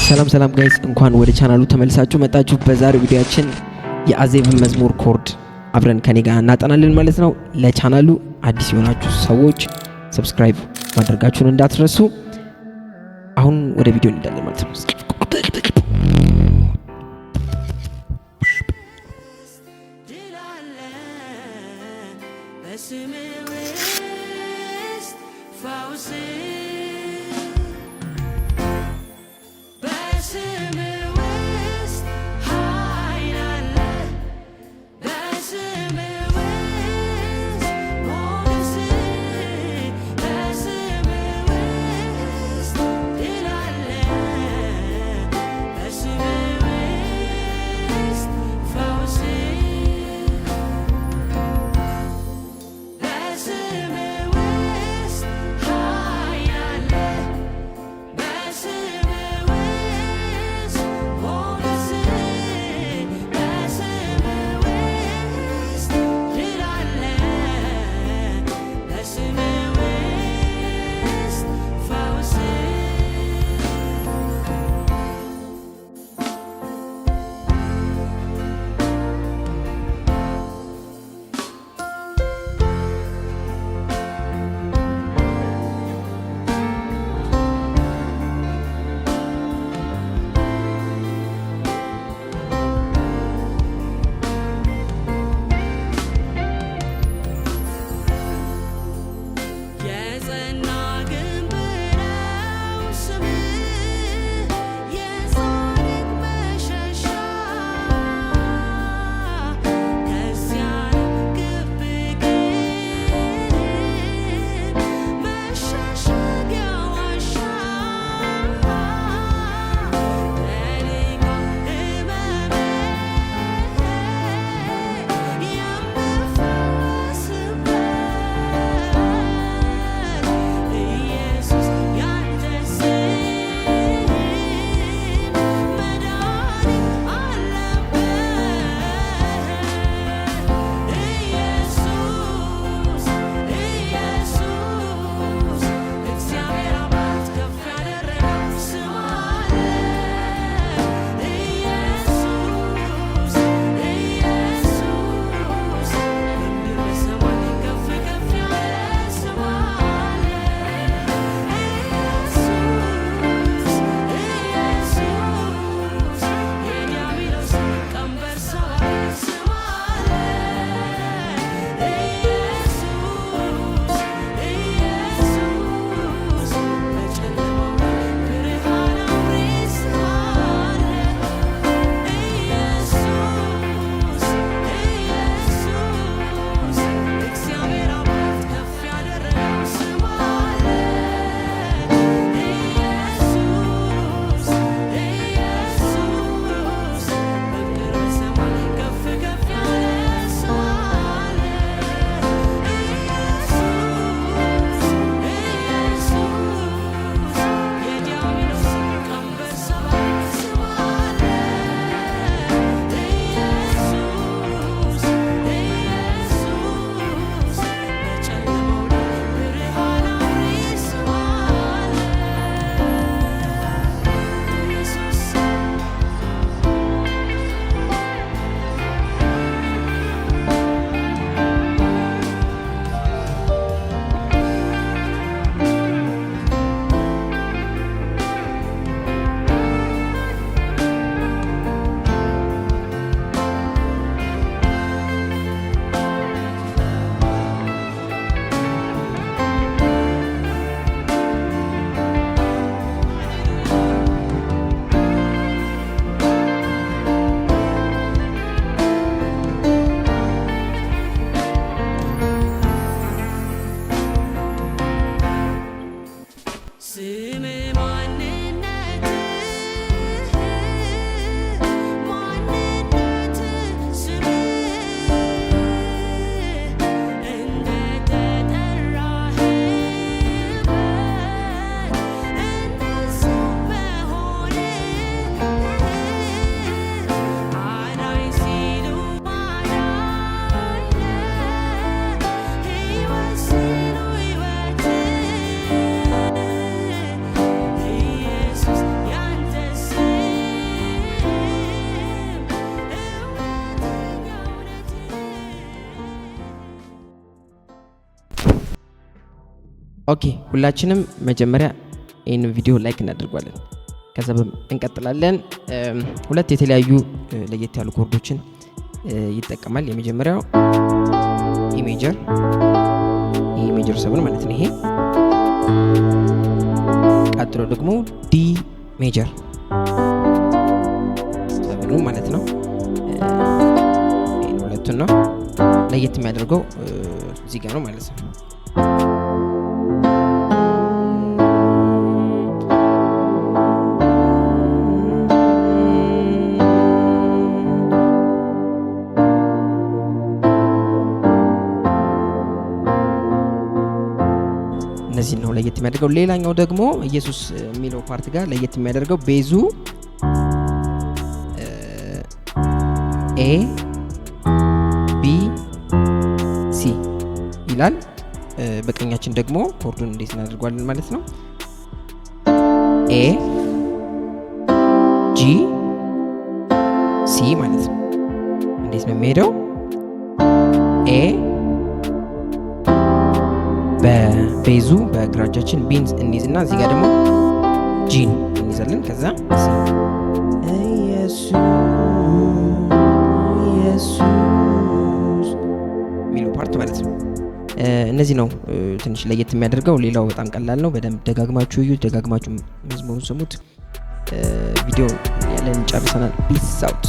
ሰላም ጋይስ እንኳን ወደ ቻናሉ ተመልሳችሁ መጣችሁ። በዛሬው ቪዲዮአችን የአዜብን መዝሙር ኮርድ አብረን ከኔ ጋር እናጠናለን ማለት ነው። ለቻናሉ አዲስ የሆናችሁ ሰዎች ሰብስክራይብ ማድረጋችሁን እንዳትረሱ። አሁን ወደ ቪዲዮ እንሄዳለን ማለት ነው። ኦኬ ሁላችንም መጀመሪያ ይህን ቪዲዮ ላይክ እናደርጋለን። ከዛ እንቀጥላለን። ሁለት የተለያዩ ለየት ያሉ ኮርዶችን ይጠቀማል። የመጀመሪያው ኢ ሜጀር 7 ማለት ነው ይሄ። ቀጥሎ ደግሞ ዲ ሜጀር 7 ማለት ነው። ይሄን ሁለቱን ነው ለየት የሚያደርገው እዚህ ጋር ነው ማለት ነው። እነዚህ ነው ለየት የሚያደርገው። ሌላኛው ደግሞ ኢየሱስ የሚለው ፓርት ጋር ለየት የሚያደርገው ቤዙ ኤ ቢ ሲ ይላል። በቀኛችን ደግሞ ኮርዱን እንዴት እናደርጋለን ማለት ነው። ኤ ጂ ሲ ማለት ነው። እንዴት ነው የሚሄደው? ኤ በቤዙ በግራ እጃችን ቢን እንይዝና እዚህ ጋር ደግሞ ጂን እንይዛለን። ከዛ ሲ ኢየሱስ ሚለው ፓርት ማለት ነው። እነዚህ ነው ትንሽ ለየት የሚያደርገው። ሌላው በጣም ቀላል ነው። በደንብ ደጋግማችሁ እዩ፣ ደጋግማችሁ መዝሙሩን ስሙት። ቪዲዮ ያለን ጨርሰናል። ፒስ አውት